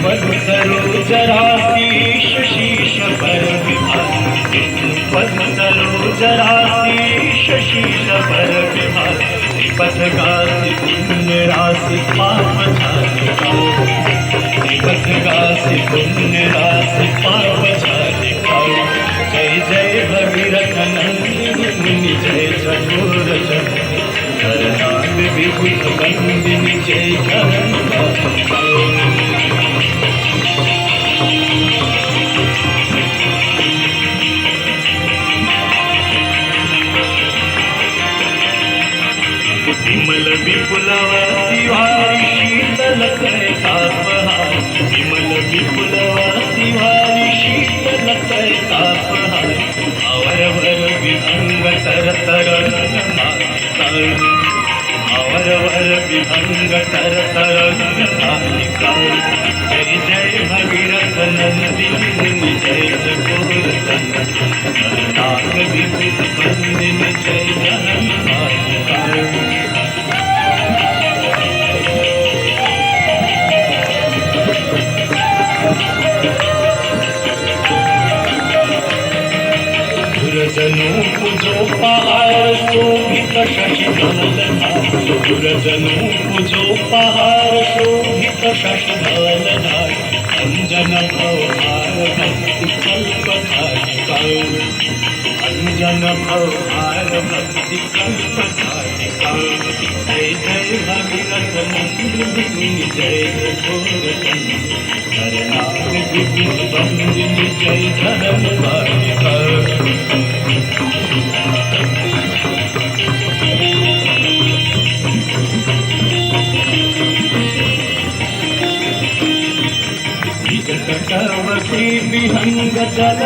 पद सरोजराशीष शीश पर विभाति पद सरोजराशीष शीश पर विभाति पथ गासी पुण्य राशि पाप झालिका पथ गासी पुण्य राशि पाप झालिका जय जय भगीरथ नंदिनी मुनि जय चकोर चंद्र करनाग विभुत बंदिनी जय जगन्नाथ विमल विपुलवासी वारी शीतल करे तापहार विमल विपुलवासी वारी शीतल करे तापहार आवरवर विहंग तर तरंग मालिका आवरवर विहंग तर तरंग मालिका जय जय भगीरथ नंदिनी मुनि जय चकोर चंद्र करनाग विभुत बंदिनी जय जगन्नाथ गुरजनों पूजो पहाड़ शोभित शशिधवलना गुरजनों पूजो पहाड़ शोभित शशिधवलना अंजन भवहार भक्ति कल्पधारिका अंजन भवहार भक्ति कल्पधारिका जय जय भगीरथ नंदिनी जय चकोर चंद्र करनाग विभुत बंदिनी जय जगन्नाथ विहंग जल